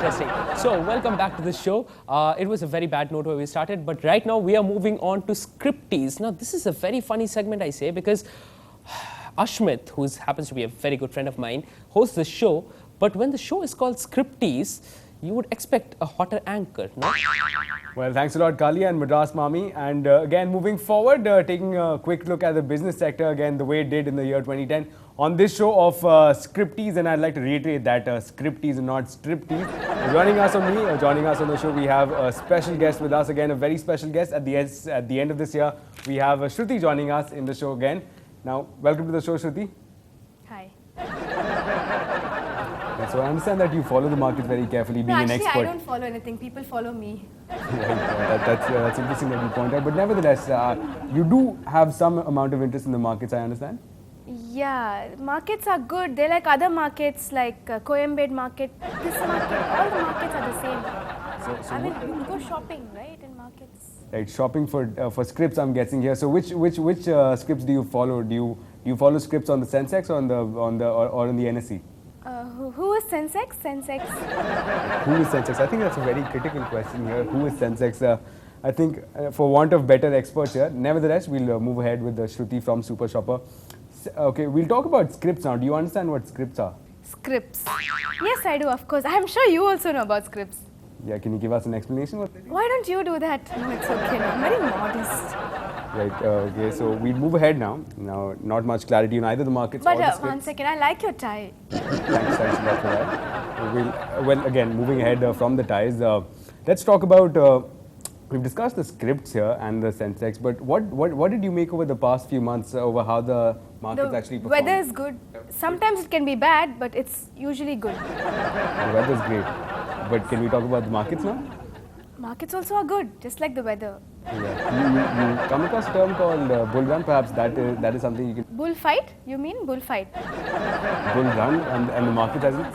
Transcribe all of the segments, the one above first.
interesting. So, welcome back to the show. It was a very bad note where we started, but right now we are moving on to Scripties. Now, this is a very funny segment, I say, because Ashmit, who happens to be a very good friend of mine, hosts the show, but when the show is called Scripties, you would expect a hotter anchor, no? Well, thanks a lot, Kali and Madras Mami. And again, moving forward, taking a quick look at the business sector again, the way it did in the year 2010 on this show of Scripties. And I'd like to reiterate that Scripties and not Striptease. Joining us on the show, we have a special guest with us again, a very special guest. At the end of this year, we have Shruti joining us in the show again. Now, welcome to the show, Shruti. Hi. So I understand that you follow the market very carefully, being an expert. Actually, I don't follow anything. People follow me. Right, that's interesting that you point out. But nevertheless, you do have some amount of interest in the markets, I understand? Yeah, markets are good. They're like other markets, like Coimbatore market. This market, all the markets are the same. So I mean, you go shopping, right, in markets. Right, shopping for scripts, I'm guessing here. So which scripts do you follow? Do you follow scripts on the Sensex or on the NSE? Who is Sensex? Sensex. Who is Sensex? I think that's a very critical question here. Who is Sensex? I think for want of better experts here. Nevertheless, we'll move ahead with the Shruti from Super Shopper. Okay, we'll talk about scripts now. Do you understand what scripts are? Scripts. Yes, I do, of course. I'm sure you also know about scripts. Yeah, can you give us an explanation? Why don't you do that? No, it's okay. I'm very modest. Right, okay, so we'll move ahead now. Now, not much clarity on either the markets or the scripts. But 1 second, I like your tie. Thanks a lot for that. Well, again, moving ahead from the ties, let's talk about, we've discussed the scripts here and the Sensex, but what did you make over the past few months over how the markets actually perform? The weather is good. Sometimes it can be bad, but it's usually good. The weather is great. But can we talk about the markets now? Markets also are good, just like the weather. Yeah. You come across a term called bull run, perhaps that is something you can... Bullfight? You mean bullfight? Bull run and the market has it?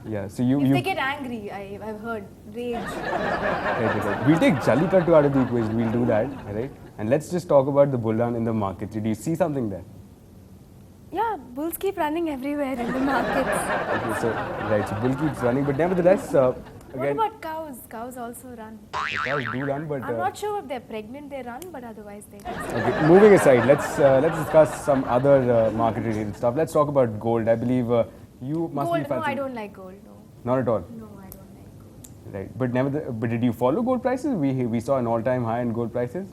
Yeah, so if they get angry, I've heard, rage. Right. We'll take Jallikattu out of the equation, we'll do that, right? And let's just talk about the bull run in the market. Did you see something there? Yeah, bulls keep running everywhere in the markets. Okay, so bull keeps running, but nevertheless, again... What about cows? Cows also run. Cows do run, but... I'm not sure if they're pregnant, they run, but otherwise they run. Okay, moving aside, let's discuss some other market-related stuff. Let's talk about gold. I believe you must be fancy. No, I don't like gold, no. Not at all? No, I don't like gold. Right, but did you follow gold prices? We saw an all-time high in gold prices.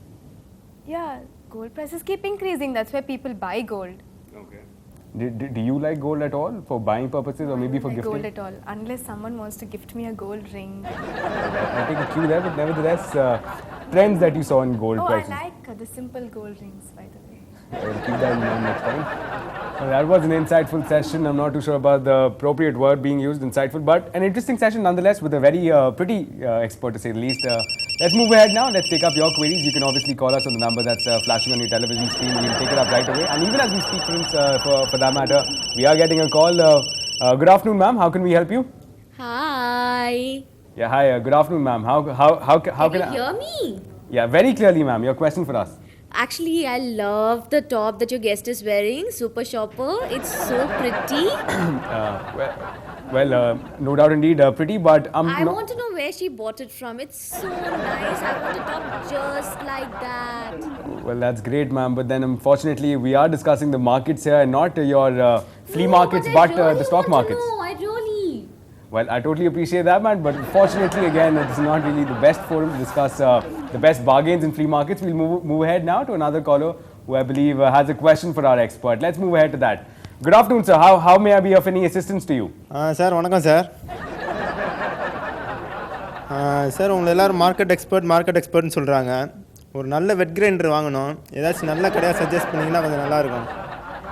Yeah, gold prices keep increasing. That's why people buy gold. Okay. Do you like gold at all for buying purposes or maybe for gifting? I don't like gold at all, unless someone wants to gift me a gold ring. I take a cue there, but nevertheless, trends that you saw in gold prices. I like the simple gold rings, by the way. I'll keep that in mind next time. Well, that was an insightful session. I'm not too sure about the appropriate word being used, insightful, but an interesting session nonetheless with a very pretty expert to say the least. Let's move ahead now. Let's take up your queries. You can obviously call us on the number that's flashing on your television screen. We'll take it up right away. And even as we speak, friends, for that matter, we are getting a call. Good afternoon, ma'am. How can we help you? Hi. Yeah, hi. Good afternoon, ma'am. How can you hear me? Yeah, very clearly, ma'am. Your question for us. Actually, I love the top that your guest is wearing, Super Shopper. It's so pretty. Well, no doubt indeed, pretty, but I want to know where she bought it from. It's so nice. I want a top just like that. Well, that's great, ma'am. But then, unfortunately, we are discussing the markets here and not your flea markets, but the stock markets. No, I really. Well, I totally appreciate that, man. But unfortunately, again, this is not really the best forum to discuss the best bargains in flea markets. We'll move ahead now to another caller who I believe has a question for our expert. Let's move ahead to that. Good afternoon, sir. How may I be of any assistance to you? Sir, வணக்கம் sir. Sir உங்களை எல்லாரும் market எக்ஸ்பர்ட்னு சொல்கிறாங்க. ஒரு நல்ல wet grinder வாங்கணும். ஏதாச்சும் நல்ல கடையாக சஜஸ்ட் பண்ணிங்கன்னா கொஞ்சம் நல்லா இருக்கும்.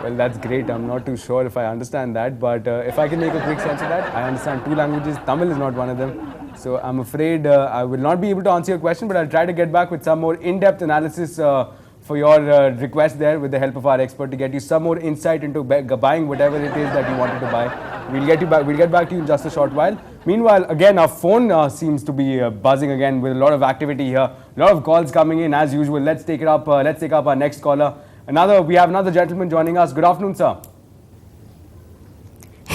Well, that's great. I'm not too sure if I understand that, but if I can make a quick sense of that, I understand 2 languages. Tamil is not one of them. So I'm afraid I will not be able to answer your question, but I'll try to get back with some more in-depth analysis for your request there with the help of our expert to get you some more insight into buying whatever it is that you wanted to buy. We'll get back to you in just a short while. Meanwhile, again, our phone seems to be buzzing again with a lot of activity here. A lot of calls coming in as usual. Let's take it up. Let's take up our next caller. We have another gentleman joining us. Good afternoon, sir.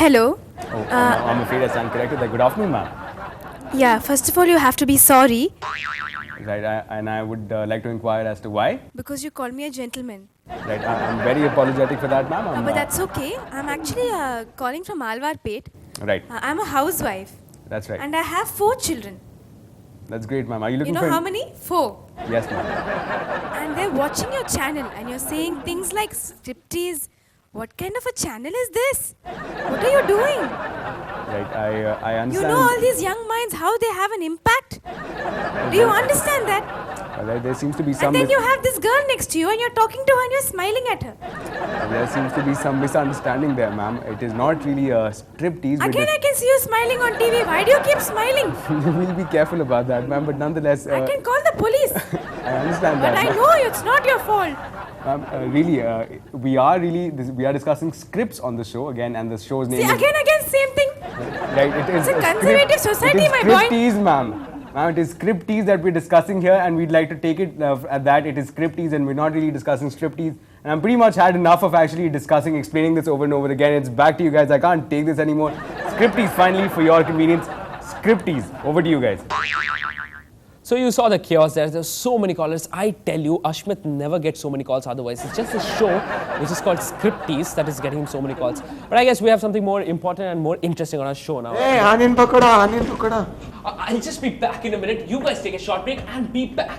Hello. Oh, I'm afraid I stand corrected. Good afternoon, ma'am. Yeah, first of all, you have to be sorry Right, and I would like to inquire as to why. because you called me a gentleman. Right, I'm very apologetic for that, ma'am. But that's okay. I'm actually calling from Alwarpet. Right, I'm a housewife that's right. and I have 4 children. That's great, ma'am. Are you You looking know for? how many? 4. Yes, ma'am. And they're watching your channel and you're saying things like striptease. What kind of a channel is this? What are you doing? Right, I You understand. know all these young minds, how they have an impact? Do you understand that? Right, there seems to be And some. then you have this girl next to you and you're talking to her and you're smiling at her. There seems to be some misunderstanding there, ma'am. It is not really a striptease. Again, I can see you smiling on TV. Why do you keep smiling? We'll be careful about that, ma'am. But nonetheless, I can call the police. I understand But that. I ma'am. know it's not your fault. Ma'am, we are discussing scripts on the show again, and the show's name See, is again, same thing. right. It is It's a conservative society, it is my boy. scriptease, ma'am. Ma'am, it is scriptease that we're discussing here, and we'd like to take it at that. It is scriptease, and we're not really discussing striptease. And I'm pretty much had enough of actually explaining this over and over again. It's back to you guys. I can't take this anymore. Scriptease, finally, for your convenience. Scriptease. Over to you guys. So you saw the chaos there. There's so many callers. I tell you, Ashmit never gets so many calls otherwise. It's just a show which is called Scriptease that is getting him so many calls. But I guess we have something more important and more interesting on our show now. Hey, onion pakoda, onion pakoda. I'll just be back in a minute. You guys take a short break and be back.